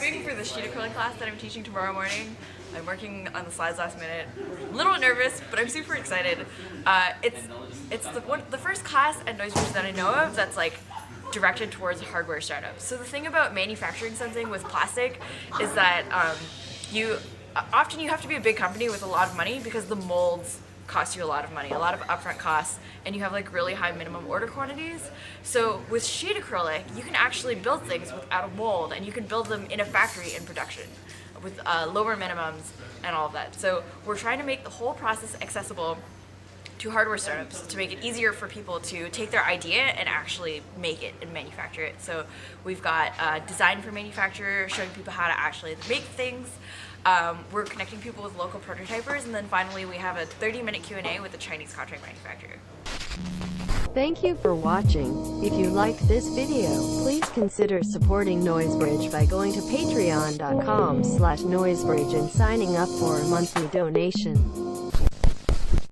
prepping for the sheet acrylic class that I'm teaching tomorrow morning. I'm working on the slides last minute. I'm a little nervous, but I'm super excited. It's the first class at Noisebridge that I know of that's like directed towards hardware startups. So the thing about manufacturing something with plastic is that often you have to be a big company with a lot of money because the molds cost you a lot of money, a lot of upfront costs, and you have like really high minimum order quantities. So with sheet acrylic, you can actually build things without a mold, and you can build them in a factory in production with lower minimums and all of that. So we're trying to make the whole process accessible to hardware startups to make it easier for people to take their idea and actually make it and manufacture it. So we've got design for manufacturer, showing people how to actually make things. We're connecting people with local prototypers, and then finally we have a 30-minute Q&A with a Chinese contract manufacturer. Thank you for watching. If you liked this video, please consider supporting Noisebridge by going to patreon.com/Noisebridge and signing up for a monthly donation.